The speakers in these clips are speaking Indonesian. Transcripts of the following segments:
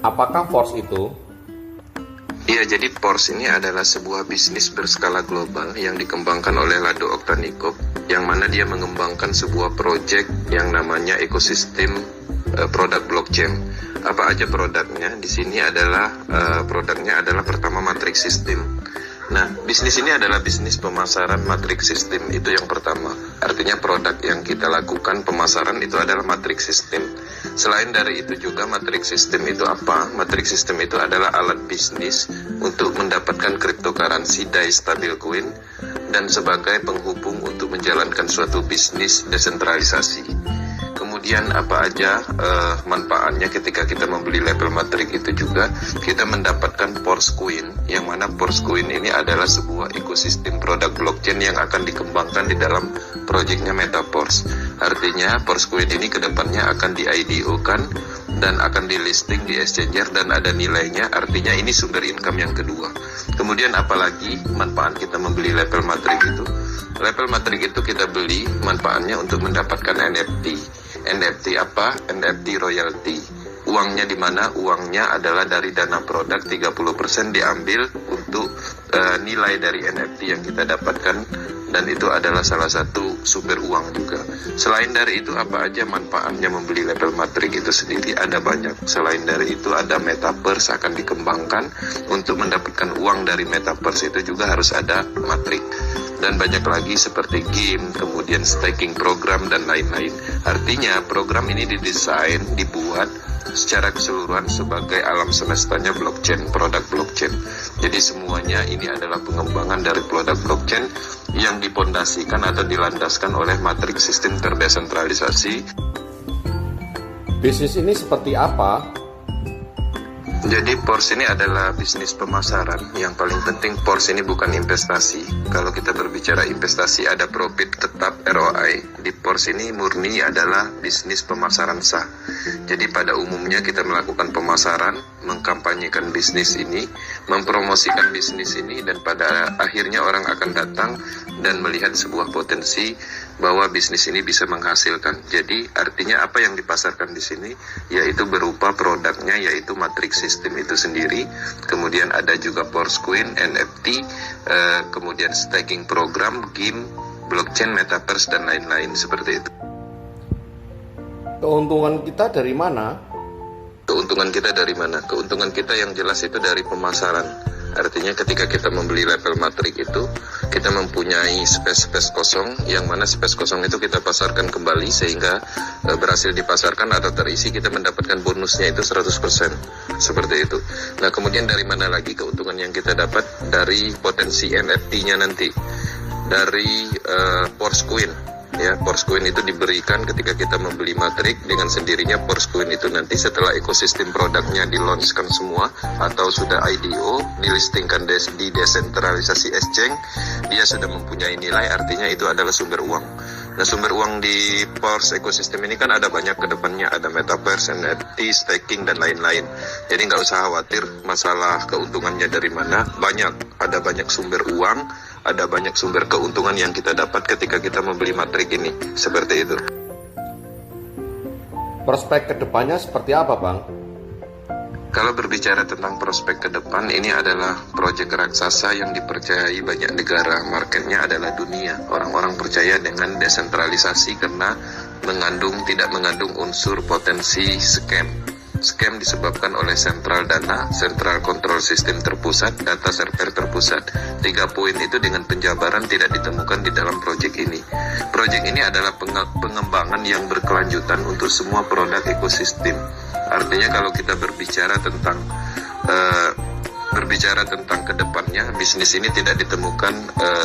Apakah Force itu? Iya, jadi Force ini adalah sebuah bisnis berskala global yang dikembangkan oleh Lado Oktanikov, yang mana dia mengembangkan sebuah proyek yang namanya ekosistem produk blockchain. Apa aja produknya? Di sini adalah produknya adalah pertama matrix system. Nah, bisnis ini adalah bisnis pemasaran matrix system, itu yang pertama. Artinya produk yang kita lakukan pemasaran itu adalah matrix system. Selain dari itu juga matrix system itu apa? Matrix system itu adalah alat bisnis untuk mendapatkan cryptocurrency, DAI stablecoin, dan sebagai penghubung untuk menjalankan suatu bisnis desentralisasi. Kemudian apa aja manfaatnya ketika kita membeli label matrix itu juga kita mendapatkan Force Coin, yang mana Force Coin ini adalah sebuah ekosistem produk blockchain yang akan dikembangkan di dalam proyeknya Metaforce. Artinya Force Coin ini kedepannya akan di-IDO-kan dan akan di listing di exchanger dan ada nilainya, artinya ini sumber income yang kedua. Kemudian apalagi manfaat kita membeli label matrix itu? Label matrix itu kita beli manfaatnya untuk mendapatkan NFT. NFT apa? NFT royalty. Uangnya di mana? Uangnya adalah dari dana produk, 30% diambil untuk nilai dari NFT yang kita dapatkan, dan itu adalah salah satu sumber uang juga. Selain dari itu apa aja manfaatnya membeli label matrix itu sendiri? Ada banyak. Selain dari itu ada Metaverse akan dikembangkan. Untuk mendapatkan uang dari Metaverse itu juga harus ada matrix. Dan banyak lagi seperti game, kemudian staking program, dan lain-lain. Artinya program ini didesain, dibuat secara keseluruhan sebagai alam semestanya blockchain, produk blockchain. Jadi semuanya ini adalah pengembangan dari produk blockchain yang dipondasikan atau dilandaskan oleh matrix sistem terdesentralisasi. Bisnis ini seperti apa? Jadi Force ini adalah bisnis pemasaran. Yang paling penting Force ini bukan investasi. Kalau kita berbicara investasi ada profit tetap ROI. Di Force ini murni adalah bisnis pemasaran sah. Jadi pada umumnya kita melakukan pemasaran, mengkampanyekan bisnis ini, mempromosikan bisnis ini, dan pada akhirnya orang akan datang dan melihat sebuah potensi bahwa bisnis ini bisa menghasilkan. Jadi artinya apa yang dipasarkan di sini yaitu berupa produknya, yaitu matrix system itu sendiri. Kemudian ada juga Force Coin, NFT, kemudian staking program, game, blockchain, metaverse, dan lain-lain seperti itu. Keuntungan kita dari mana? Keuntungan kita dari mana? Keuntungan kita yang jelas itu dari pemasaran. Artinya ketika kita membeli label matrix itu, kita mempunyai space kosong, yang mana space kosong itu kita pasarkan kembali sehingga berhasil dipasarkan atau terisi, kita mendapatkan bonusnya itu 100%. Seperti itu. Nah, kemudian dari mana lagi keuntungan yang kita dapat? Dari potensi NFT-nya nanti. Dari Force Coin. Ya, Force Coin itu diberikan ketika kita membeli matrix, dengan sendirinya Force Coin itu nanti setelah ekosistem produknya di-launchkan semua atau sudah IDO, dilistingkan di desentralisasi exchange, dia sudah mempunyai nilai, artinya itu adalah sumber uang. Nah, sumber uang di Force ekosistem ini kan ada banyak ke depannya, ada Metaverse, NFT, staking, dan lain-lain. Jadi nggak usah khawatir masalah keuntungannya dari mana, ada banyak sumber uang, ada banyak sumber keuntungan yang kita dapat ketika kita membeli matrix ini. Seperti itu. Prospek kedepannya seperti apa, Bang? Kalau berbicara tentang prospek ke depan, ini adalah proyek raksasa yang dipercayai banyak negara. Marketnya adalah dunia. Orang-orang percaya dengan desentralisasi karena tidak mengandung unsur potensi scam. Scam disebabkan oleh sentral dana, central control system terpusat, data server terpusat. 3 poin itu dengan penjabaran tidak ditemukan di dalam proyek ini. Proyek ini adalah pengembangan yang berkelanjutan untuk semua produk ekosistem. Artinya kalau kita berbicara tentang kedepannya, bisnis ini tidak ditemukan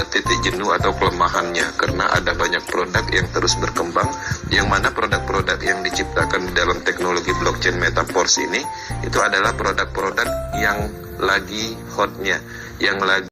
titik jenuh atau kelemahannya, karena ada banyak produk yang terus berkembang, yang mana produk-produk yang diciptakan dalam teknologi blockchain Metaverse ini itu adalah produk-produk yang lagi hotnya, yang lagi